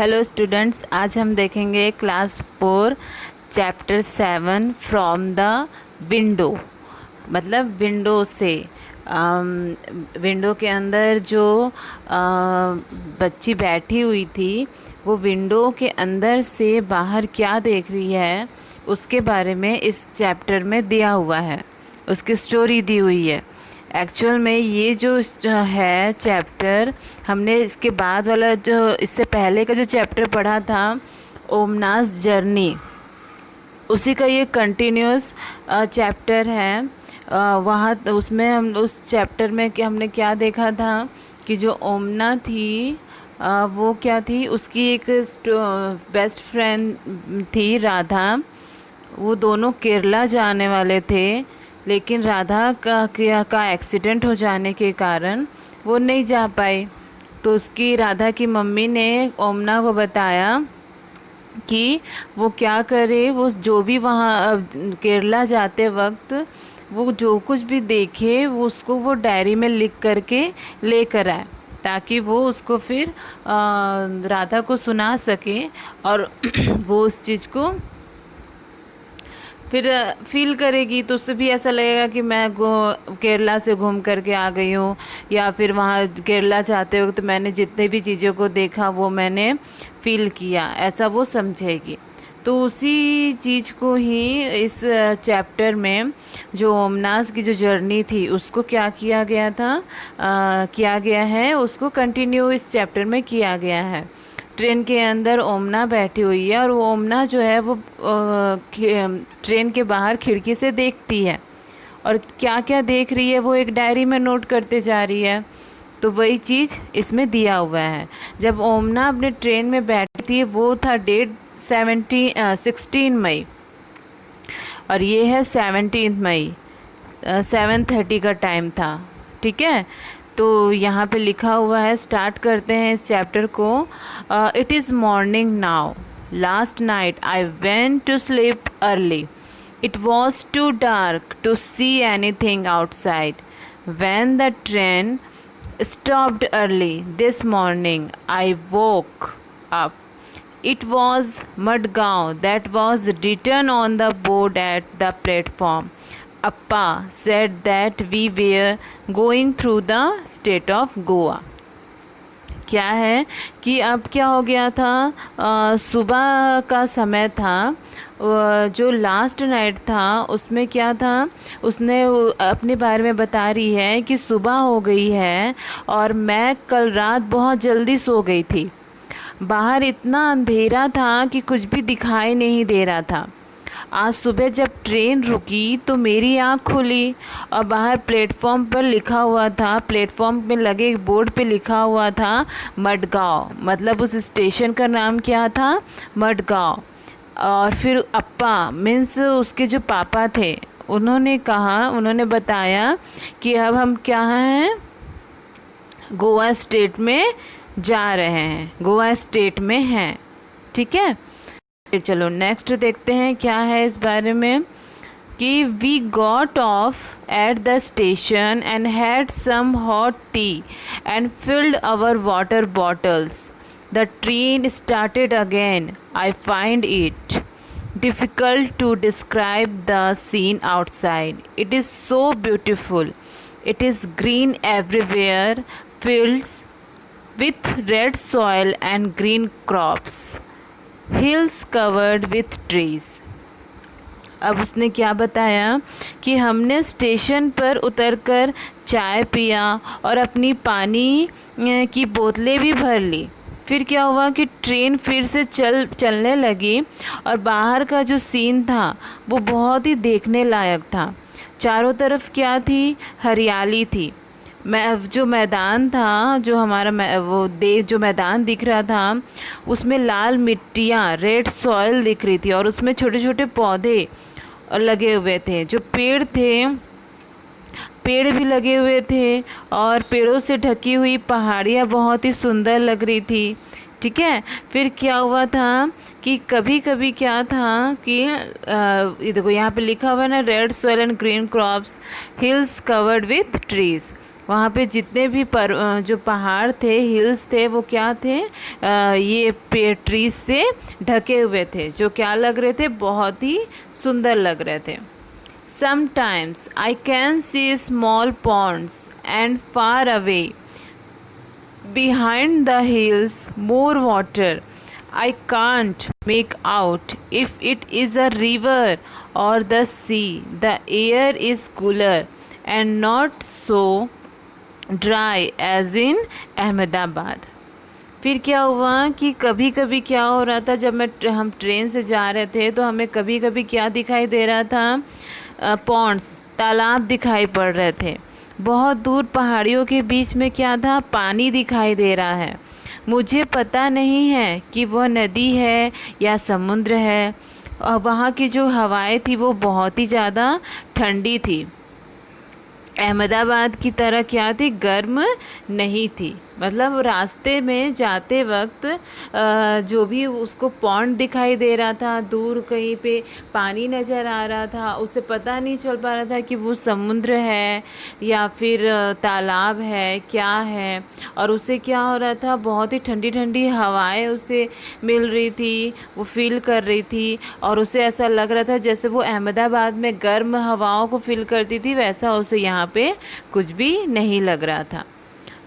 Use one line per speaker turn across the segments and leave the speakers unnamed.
Hello students, आज हम देखेंगे class 4 chapter 7 from the window. मतलब विंडो से विंडो के अंदर जो बच्ची बैठी हुई थी, वो विंडो के अंदर से बाहर क्या देख रही है उसके बारे में इस चैप्टर में दिया हुआ है, उसकी स्टोरी दी हुई है। एक्चुअल में ये जो है चैप्टर, हमने इसके बाद वाला जो इससे पहले का जो चैप्टर पढ़ा था, ओमनास जर्नी, उसी का ये कंटिन्यूस चैप्टर है। वहाँ उसमें हम उस चैप्टर में हमने क्या देखा था कि जो ओमना थी, वो क्या थी, उसकी एक बेस्ट फ्रेंड थी राधा। वो दोनों केरला जाने वाले थे, लेकिन राधा का एक्सीडेंट हो जाने के कारण वो नहीं जा पाई। तो उसकी राधा की मम्मी ने ओमना को बताया कि वो क्या करे, वो जो भी वहाँ केरला जाते वक्त वो जो कुछ भी देखे वो उसको वो डायरी में लिख करके लेकर आए, ताकि वो उसको फिर राधा को सुना सके और वो उस चीज़ को फिर फील करेगी। तो उससे भी ऐसा लगेगा कि मैं केरला से घूम करके आ गई हूँ, या फिर वहाँ केरला जाते वक्त मैंने जितने भी चीज़ों को देखा वो मैंने फील किया, ऐसा वो समझेगी। तो उसी चीज़ को ही इस चैप्टर में जो ओमनास की जो जर्नी थी उसको क्या किया गया था, किया गया है, उसको कंटिन्यू इस चैप्टर में किया गया है। ट्रेन के अंदर ओमना बैठी हुई है और वो ओमना जो है वो ट्रेन के बाहर खिड़की से देखती है, और क्या क्या देख रही है वो एक डायरी में नोट करते जा रही है। तो वही चीज़ इसमें दिया हुआ है। जब ओमना अपने ट्रेन में बैठी थी वो था डेट 16 मई, और ये है 17 मई, 7:30 का टाइम था। ठीक है, तो यहाँ पे लिखा हुआ है, स्टार्ट करते हैं इस चैप्टर को। It is morning now, last night I went to sleep early, it was too dark to see anything outside when the train stopped early this morning. I woke up. It was Madgaon that was written on the board at the platform. Appa said that we were going through the state of Goa. क्या है कि अब क्या हो गया था, सुबह का समय था। जो लास्ट नाइट था उसमें क्या था, उसने अपने बारे में बता रही है कि सुबह हो गई है और मैं कल रात बहुत जल्दी सो गई थी। बाहर इतना अंधेरा था कि कुछ भी दिखाई नहीं दे रहा था। आज सुबह जब ट्रेन रुकी तो मेरी आँख खुली और बाहर प्लेटफॉर्म पर लिखा हुआ था, प्लेटफॉर्म में लगे एक बोर्ड पे लिखा हुआ था मडगांव, मतलब उस स्टेशन का नाम क्या था, मडगांव। और फिर अप्पा मीन्स उसके जो पापा थे, उन्होंने कहा, उन्होंने बताया कि अब हम क्या हैं, गोवा स्टेट में जा रहे हैं, गोवा स्टेट में हैं। ठीक है, फिर चलो नेक्स्ट देखते हैं क्या है इस बारे में। कि we got off at the station and had some hot tea and filled our water bottles. The train started again. I find it difficult to describe the scene outside. It is so beautiful. It is green everywhere, fields with red soil and green crops, hills covered with trees. अब उसने क्या बताया कि हमने station पर उतरकर चाय पिया और अपनी पानी की बोतलें भी भर ली। फिर क्या हुआ कि ट्रेन फिर से चलने लगी और बाहर का जो सीन था वो बहुत ही देखने लायक था। चारों तरफ क्या थी, हरियाली थी। जो मैदान था, जो हमारा जो मैदान दिख रहा था, उसमें लाल मिट्टियाँ, रेड सॉइल दिख रही थी, और उसमें छोटे छोटे पौधे लगे हुए थे। जो पेड़ थे, पेड़ भी लगे हुए थे, और पेड़ों से ढकी हुई पहाड़ियाँ बहुत ही सुंदर लग रही थी। ठीक है, फिर क्या हुआ था कि कभी कभी क्या था कि देखो यहाँ पे लिखा हुआ है ना, red soil and green crops, hills covered with trees. वहाँ पे जितने भी जो पहाड़ थे, हिल्स थे, वो क्या थे, ये ट्रीज से ढके हुए थे, जो क्या लग रहे थे, बहुत ही सुंदर लग रहे थे। Sometimes I can C small Pond's and far away behind the hills more water. I can't make out if it is a river or the sea. The air is cooler and not so dry as in Ahmedabad. फिर क्या हुआ कि कभी कभी क्या हो रहा था, जब हम ट्रेन से जा रहे थे तो हमें कभी कभी क्या दिखाई दे रहा था, पॉन्ड्स, तालाब दिखाई पड़ रहे थे। बहुत दूर पहाड़ियों के बीच में क्या था, पानी दिखाई दे रहा है। मुझे पता नहीं है कि वह नदी है या समुद्र है। और वहाँ की जो हवाएं थी वो बहुत ही ज़्यादा ठंडी थी, अहमदाबाद की तरह क्या थी, गर्म नहीं थी। मतलब रास्ते में जाते वक्त जो भी उसको पॉन्ड दिखाई दे रहा था, दूर कहीं पे पानी नज़र आ रहा था, उसे पता नहीं चल पा रहा था कि वो समुद्र है या फिर तालाब है, क्या है। और उसे क्या हो रहा था, बहुत ही ठंडी ठंडी हवाएं उसे मिल रही थी, वो फील कर रही थी। और उसे ऐसा लग रहा था जैसे वो अहमदाबाद में गर्म हवाओं को फील करती थी, वैसा उसे यहाँ पे कुछ भी नहीं लग रहा था।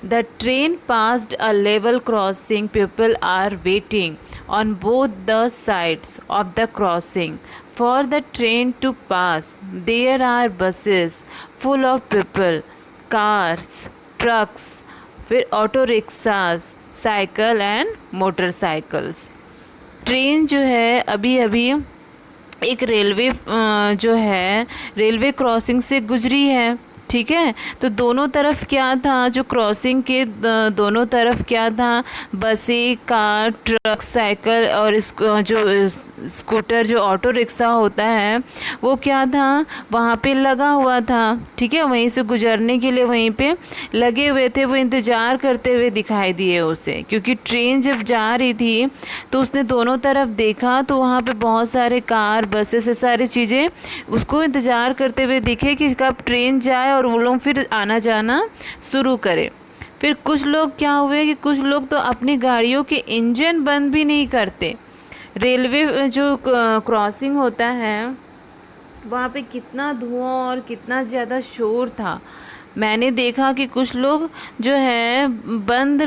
The train passed a level crossing. People are waiting on both the sides of the crossing for the train to pass. There are buses full of people, cars, trucks, फिर auto rickshaws, cycle and motorcycles. Train जो है अभी अभी एक railway जो है railway crossing से गुजरी है, ठीक है। तो दोनों तरफ क्या था, जो क्रॉसिंग के दोनों तरफ क्या था, बसें, कार, ट्रक, साइकिल और जो स्कूटर, जो ऑटो रिक्शा होता है, वो क्या था, वहाँ पे लगा हुआ था, ठीक है। वहीं से गुजरने के लिए वहीं पे लगे हुए थे, वो इंतज़ार करते हुए दिखाई दिए उसे। क्योंकि ट्रेन जब जा रही थी तो उसने दोनों तरफ देखा तो वहाँ पे बहुत सारे कार, बसेस, से सारी चीज़ें उसको इंतज़ार करते हुए दिखे कि कब ट्रेन जाए और वो लोग फिर आना जाना शुरू करें। फिर कुछ लोग क्या हुए कि कुछ लोग तो अपनी गाड़ियों के इंजन बंद भी नहीं करते। रेलवे जो क्रॉसिंग होता है वहाँ पे कितना धुआं और कितना ज़्यादा शोर था। मैंने देखा कि कुछ लोग जो है बंद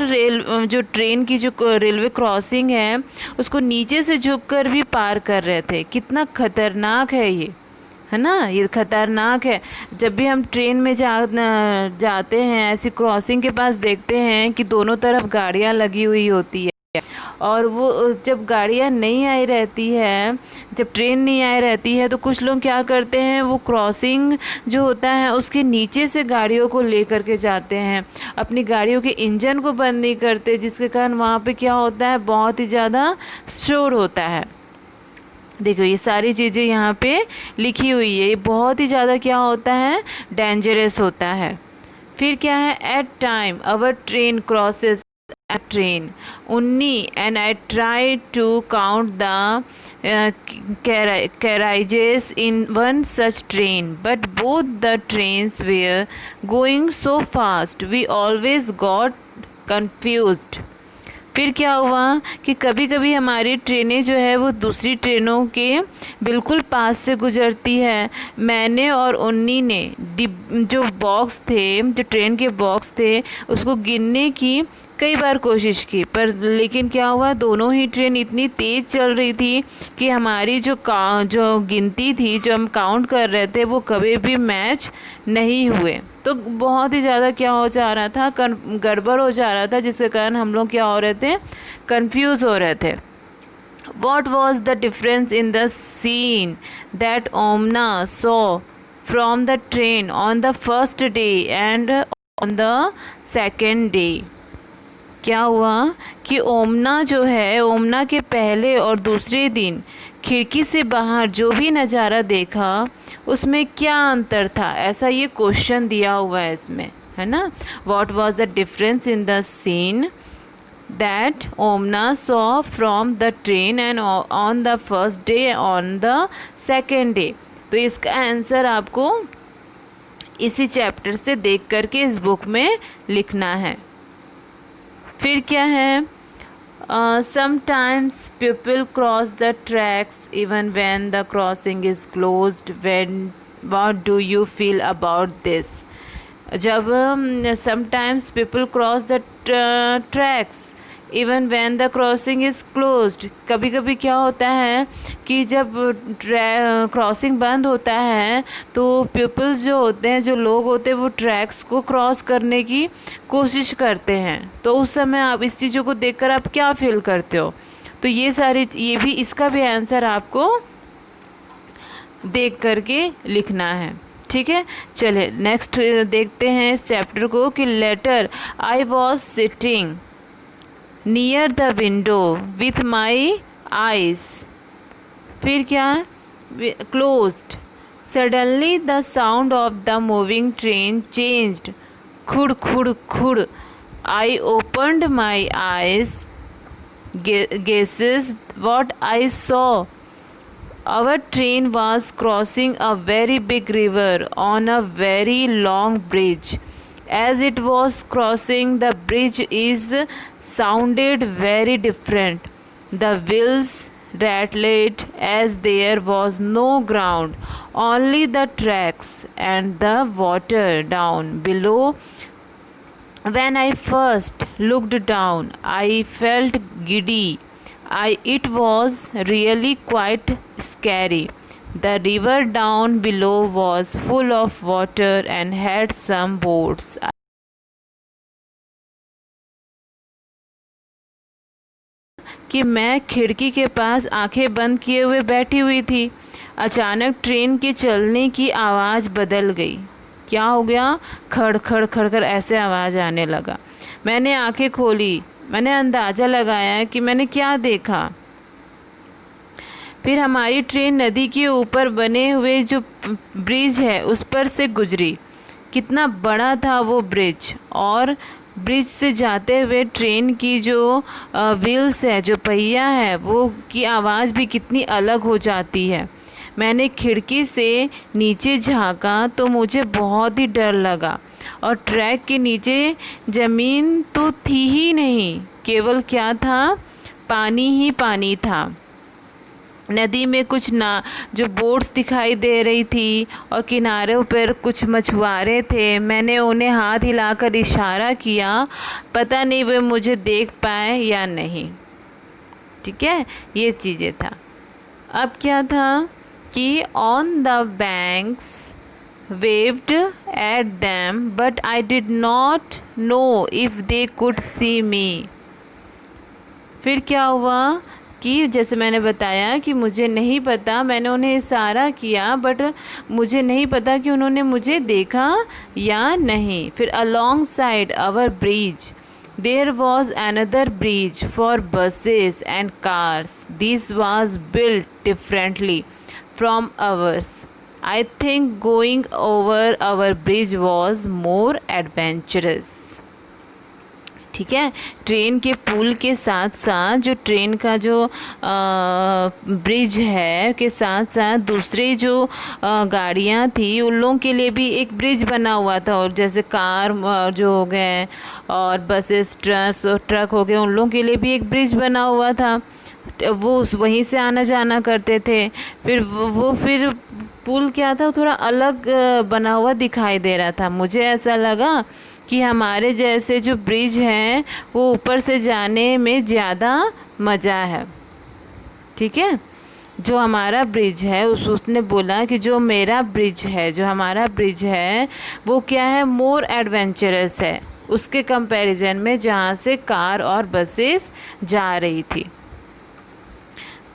जो ट्रेन की जो रेलवे क्रॉसिंग है उसको नीचे से झुककर भी पार कर रहे थे। कितना खतरनाक है ये, है ना, ये खतरनाक है। जब भी हम ट्रेन में जाते हैं, ऐसी क्रॉसिंग के पास देखते हैं कि दोनों तरफ गाड़ियाँ लगी हुई होती है, और वो जब गाड़ियाँ नहीं आई रहती है, जब ट्रेन नहीं आई रहती है, तो कुछ लोग क्या करते हैं, वो क्रॉसिंग जो होता है उसके नीचे से गाड़ियों को ले करके जाते हैं, अपनी गाड़ियों के इंजन को बंद नहीं करते, जिसके कारण वहाँ पे क्या होता है, बहुत ही ज़्यादा शोर होता है। देखो ये सारी चीज़ें यहाँ पे लिखी हुई है, ये बहुत ही ज़्यादा क्या होता है, डेंजरस होता है। फिर क्या है, at time our train crosses a train unni and I tried to count the carriages in one such train, but both the trains were going so fast we always got confused। फिर क्या हुआ कि कभी कभी हमारी ट्रेनें जो है वो दूसरी ट्रेनों के बिल्कुल पास से गुजरती है। मैंने और उन्नी ने जो बॉक्स थे, जो ट्रेन के बॉक्स थे, उसको गिनने की कई बार कोशिश की, पर लेकिन क्या हुआ, दोनों ही ट्रेन इतनी तेज़ चल रही थी कि हमारी जो गिनती थी, जो हम काउंट कर रहे थे, वो कभी भी मैच नहीं हुए। तो बहुत ही ज़्यादा क्या हो जा रहा था, गड़बड़ हो जा रहा था, जिसके कारण हम लोग क्या हो रहे थे, कंफ्यूज हो रहे थे। What was the difference in the scene that Omna saw from the train on the first day and on the second day? क्या हुआ कि ओमना जो है, ओमना के पहले और दूसरे दिन खिड़की से बाहर जो भी नज़ारा देखा उसमें क्या अंतर था, ऐसा ये क्वेश्चन दिया हुआ है इसमें, है ना। What was the difference in the seen that ओमना saw from the train and on the first day on the second day. तो इसका आंसर आपको इसी चैप्टर से देख करके इस बुक में लिखना है। फिर क्या है, sometimes people cross the tracks even when the crossing is closed, when what do you feel about this. जब sometimes people cross the tracks even when the crossing is closed, कभी कभी क्या होता है कि जब क्रॉसिंग बंद होता है तो पीपल्स जो होते हैं, जो लोग होते हैं, वो ट्रैक्स को क्रॉस करने की कोशिश करते हैं। तो उस समय आप इस चीज़ों को देखकर आप क्या फील करते हो। तो ये भी इसका भी आंसर आपको देख करके लिखना है। ठीक है, चलिए नेक्स्ट देखते हैं इस चैप्टर को कि later I was sitting near the window with my eyes. फिर क्या है, closed, suddenly the sound of the moving train changed, खुड़ खुड़ खुड़, I opened my eyes, guesses what I saw. Our train was crossing a very big river on a very long bridge. As it was crossing, the bridge is sounded very different. The wheels rattled as there was no ground, only the tracks and the water down below. When I first looked down, I felt giddy. It was really quite scary. The river down below was full of water and had some boats. कि मैं खिड़की के पास आंखें बंद किए हुए बैठी हुई थी। अचानक ट्रेन के चलने की आवाज़ बदल गई। क्या हो गया, खड़ खड़ खड़ खड़ ऐसे आवाज़ आने लगा। मैंने आंखें खोली, मैंने अंदाज़ा लगाया कि मैंने क्या देखा। फिर हमारी ट्रेन नदी के ऊपर बने हुए जो ब्रिज है उस पर से गुजरी। कितना बड़ा था वो ब्रिज, और ब्रिज से जाते हुए ट्रेन की जो व्हील्स है, जो पहिया है, वो की आवाज़ भी कितनी अलग हो जाती है। मैंने खिड़की से नीचे झांका तो मुझे बहुत ही डर लगा, और ट्रैक के नीचे ज़मीन तो थी ही नहीं, केवल क्या था, पानी ही पानी था। नदी में कुछ ना जो बोट्स दिखाई दे रही थी, और किनारों पर कुछ मछुआरे थे। मैंने उन्हें हाथ हिलाकर इशारा किया, पता नहीं वे मुझे देख पाए या नहीं। ठीक है, ये चीज़ें था। अब क्या था कि on the banks waved at them, but I did not know if they could see me. फिर क्या हुआ कि जैसे मैंने बताया कि मुझे नहीं पता, मैंने उन्हें इशारा किया, बट मुझे नहीं पता कि उन्होंने मुझे देखा या नहीं। फिर alongside our bridge there was another bridge for buses and cars. This was built differently from ours. I think going over our bridge was more adventurous. ठीक है, ट्रेन के पुल के साथ साथ जो ट्रेन का जो ब्रिज है के साथ साथ दूसरे जो गाड़ियाँ थी उन लोगों के लिए भी एक ब्रिज बना हुआ था। और जैसे कार जो हो गए और बसेस ट्रक हो गए, उन लोगों के लिए भी एक ब्रिज बना हुआ था। वो वहीं से आना जाना करते थे। फिर पुल क्या था, थोड़ा अलग बना हुआ दिखाई दे रहा था। मुझे ऐसा लगा कि हमारे जैसे जो ब्रिज हैं वो ऊपर से जाने में ज़्यादा मज़ा है। ठीक है, जो हमारा ब्रिज है उसने बोला कि जो मेरा ब्रिज है, जो हमारा ब्रिज है वो क्या है, मोर एडवेंचरस है उसके कंपैरिजन में जहाँ से कार और बसेस जा रही थी।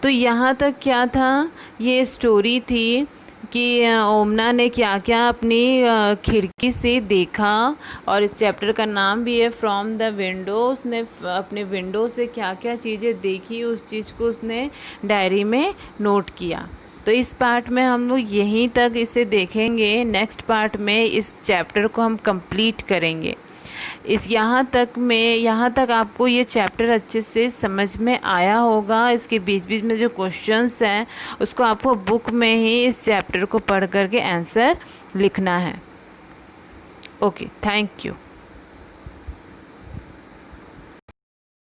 तो यहाँ तक क्या था, ये स्टोरी थी कि ओमना ने क्या क्या अपनी खिड़की से देखा। और इस चैप्टर का नाम भी है फ्रॉम द विंडो। उसने अपने विंडो से क्या क्या चीज़ें देखी, उस चीज़ को उसने डायरी में नोट किया। तो इस पार्ट में हम लोग यहीं तक इसे देखेंगे। नेक्स्ट पार्ट में इस चैप्टर को हम कंप्लीट करेंगे। यहाँ तक आपको ये चैप्टर अच्छे से समझ में आया होगा। इसके बीच बीच में जो क्वेश्चंस हैं उसको आपको बुक में ही इस चैप्टर को पढ़ करके आंसर लिखना है। Okay, thank you.